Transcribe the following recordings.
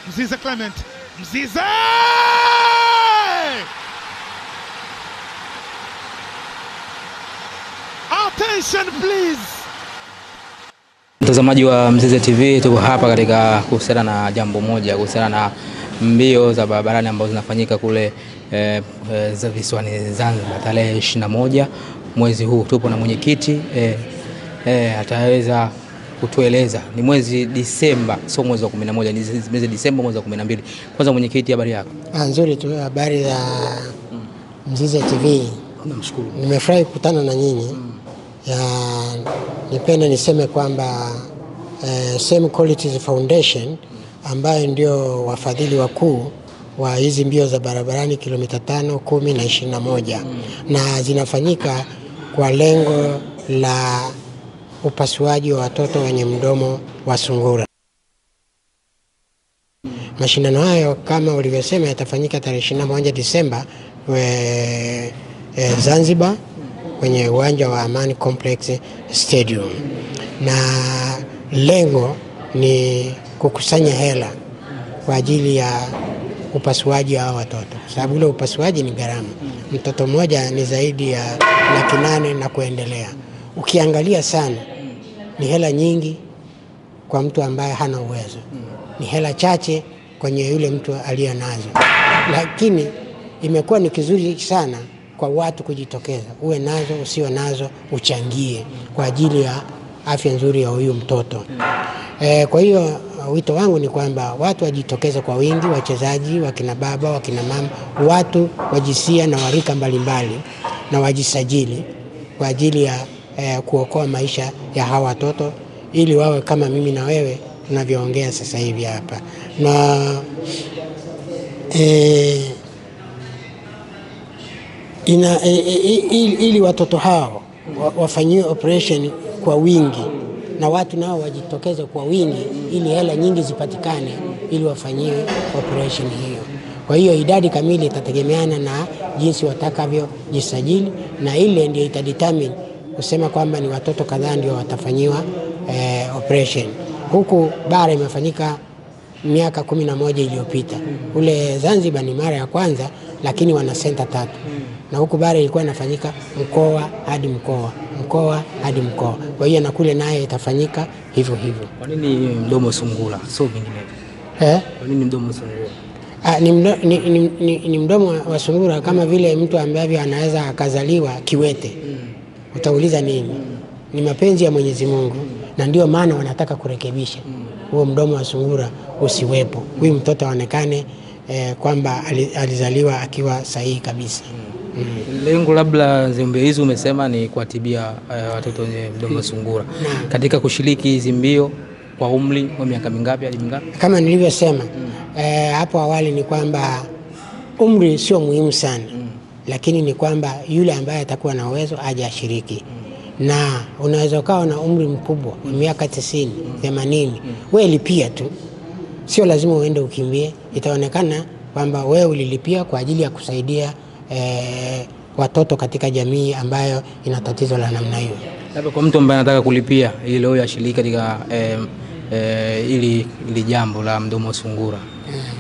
Mzize Clement. Mzize! Attention please. Mtazamaji wa Mzize TV, tuko hapa katika kuhusiana na jambo moja, kuhusiana na mbio za barabarani ambazo zinafanyika kule za visiwani Zanzibar tarehe 21 mwezi huu. Tupo na mwenyekiti ataweza kutueleza. Ni mwezi Disemba, sio mwezi wa 11, ni mwezi Disemba mwezi wa 12. Kwanza mwenyekiti, habari yako? Nzuri tu, habari za Mzize TV. Namshukuru. Nimefurahi kukutana na nyinyi. Nipenda niseme kwamba Same Qualities Foundation ambayo ndio wafadhili wakuu wa hizi mbio za barabarani kilomita 5, 10 na 21 na zinafanyika kwa lengo la upasuaji wa watoto wenye mdomo wa sungura. Mashindano hayo kama ulivyosema yatafanyika tarehe 21 Disemba Zanzibar kwenye uwanja wa Amani Complex Stadium, na lengo ni kukusanya hela kwa ajili ya upasuaji wa watoto, sababu ule upasuaji ni gharama. Mtoto mmoja ni zaidi ya 800,000 na kuendelea. Ukiangalia sana ni hela nyingi kwa mtu ambaye hana uwezo, ni hela chache kwenye yule mtu aliye nazo, lakini imekuwa ni kizuri sana kwa watu kujitokeza, uwe nazo usio nazo, uchangie kwa ajili ya afya nzuri ya huyu mtoto. Kwa hiyo wito wangu ni kwamba watu wajitokeze kwa wingi, wachezaji, wakina baba, wakina mama, watu wajisia na warika mbalimbali, na wajisajili kwa ajili ya kuokoa maisha ya hawa watoto, ili wawe kama mimi na wewe tunavyoongea sasa hivi hapa. Na ili watoto hao wafanyiwe operation kwa wingi, na watu nao wajitokeze kwa wingi, ili hela nyingi zipatikane ili wafanyiwe operation hiyo. Kwa hiyo idadi kamili itategemeana na jinsi watakavyo jisajili, na ile ndio itadetermine kusema kwamba ni watoto kadhaa ndio watafanyiwa operation. Huku bara imefanyika miaka 11 iliyopita. Ule Zanzibar ni mara ya kwanza, lakini wana center 3. Na huku bara ilikuwa inafanyika mkoa hadi mkoa, mkoa hadi mkoa. Kwa hiyo na kule naye itafanyika hivyo hivyo. Kwa nini mdomo sungura, sio vinginevyo? Kwa nini mdomo sungura? Ni mdomo wa sungura kama vile mtu ambaye anaweza akazaliwa kiwete. Utauliza nini? Ni mapenzi ya Mwenyezi Mungu, na ndio maana wanataka kurekebisha huo mdomo wa sungura usiwepo. Huyu mtoto aonekane kwamba alizaliwa akiwa sahihi kabisa. Lengo labda mbio hizi umesema ni kuatibia watoto wenye mdomo wa sungura. Katika kushiriki hizi mbio kwa umri wa miaka mingapi hadi mingapi? Kama nilivyosema hapo awali ni kwamba umri sio muhimu sana, lakini ni kwamba yule ambaye atakuwa na uwezo aje ashiriki. Na unaweza ukawa na umri mkubwa, miaka 90, 80, wewe lipia tu. Sio lazima uende ukimbie, itaonekana kwamba wewe ulilipia kwa ajili ya kusaidia watoto katika jamii ambayo ina tatizo la namna hiyo. Labda kwa mtu ambaye anataka kulipia ili leo ashiriki katika ili jambo la mdomo sungura,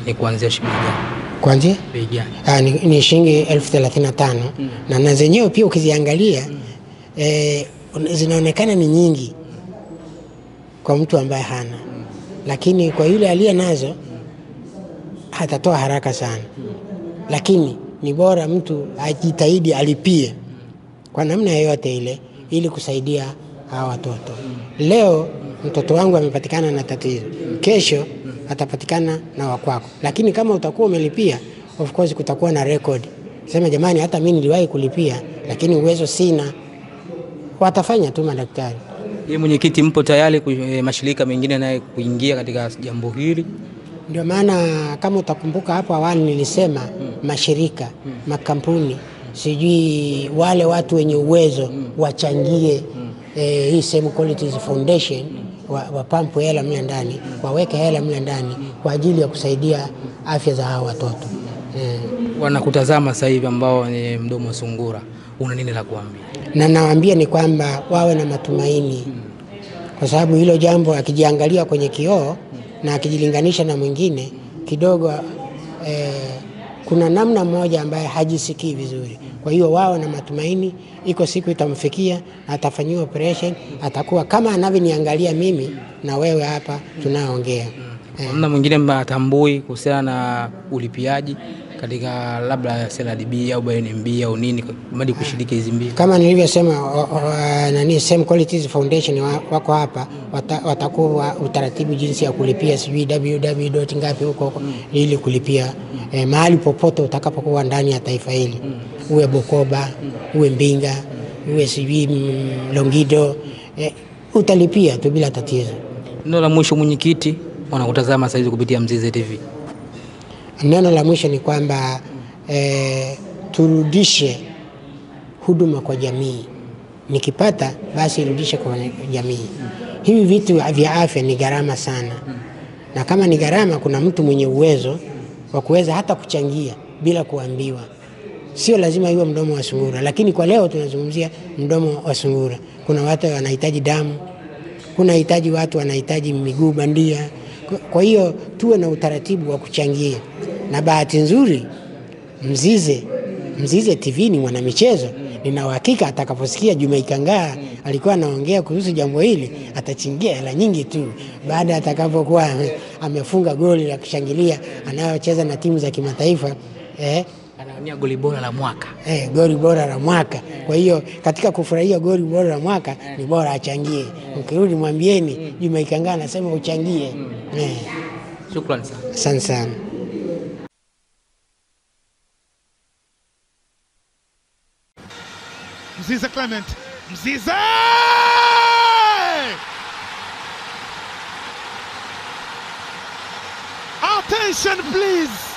ni kuanzia shilingi gani? Kuanzia? Bei gani? Ni shilingi 35,000 na zenyewe pia ukiziangalia zinaonekana ni nyingi kwa mtu ambaye hana, lakini kwa yule aliye nazo hatatoa haraka sana. Lakini ni bora mtu ajitahidi alipie kwa namna yoyote ile ili kusaidia hawa watoto. Leo mtoto wangu amepatikana na tatizo, kesho atapatikana na wakwako, lakini kama utakuwa umelipia, of course kutakuwa na record. Sema jamani, hata mimi niliwahi kulipia lakini uwezo sina. Watafanya tu madaktari. Yeye mwenyekiti, mpo tayari mashirika mengine naye kuingia katika jambo hili? Ndio maana kama utakumbuka hapo awali nilisema mashirika, makampuni, sijui wale watu wenye uwezo wachangie hii Same Qualities Foundation, wapampu hela mle ndani, waweke hela mle ndani kwa ajili ya kusaidia afya za hao watoto. Wanakutazama sasa hivi ambao ni mdomo sungura, una nini la kuambia? Na nawaambia ni kwamba wawe na matumaini, kwa sababu hilo jambo akijiangalia kwenye kioo na akijilinganisha na mwingine, kidogo kuna namna moja ambaye hajisikii vizuri. Kwa hiyo wao na matumaini iko siku itamfikia, atafanyiwa operation, atakuwa kama anavyoniangalia mimi na wewe hapa tunaongea. Mna mwingine mtambui kuhusiana na ulipiaji katika labda CRDB au BNB au nini hadi kushiriki hizi mbili? Kama nilivyosema Same Qualities Foundation wako hapa, watakuwa utaratibu jinsi ya kulipia sijui www ngapi huko ili kulipia mahali popote utakapokuwa ndani ya taifa hili. Uwe Bukoba, uwe Mbinga, uwe sijui Longido, utalipia tu bila tatizo. Neno la mwisho mwenyekiti, wanakutazama sasa hivi kupitia Mzize TV. Neno la mwisho ni kwamba turudishe huduma kwa jamii. Nikipata basi irudishe kwa jamii. Hivi vitu vya afya ni gharama sana. Na kama ni gharama, kuna mtu mwenye uwezo wa kuweza hata kuchangia bila kuambiwa. Sio lazima iwe mdomo wa sungura, lakini kwa leo tunazungumzia mdomo wa sungura. Kuna watu wanahitaji damu, kuna watu wanahitaji miguu bandia. Kwa hiyo tuwe na utaratibu wa kuchangia. Na bahati nzuri Mzize TV ni mwanamichezo. Nina uhakika atakaposikia Juma Ikangaa alikuwa anaongea kuhusu jambo hili, atachangia hela nyingi tu baada atakapokuwa amefunga goli la kushangilia anayocheza na timu za kimataifa. Anawania goli bora la mwaka. Goli bora la mwaka. Kwa hiyo katika kufurahia goli bora la mwaka ni bora achangie. Ukirudi mwambieni Juma Ikangaa anasema uchangie. Shukrani sana. Asante sana. Mzize Clement. Mzize! Attention please.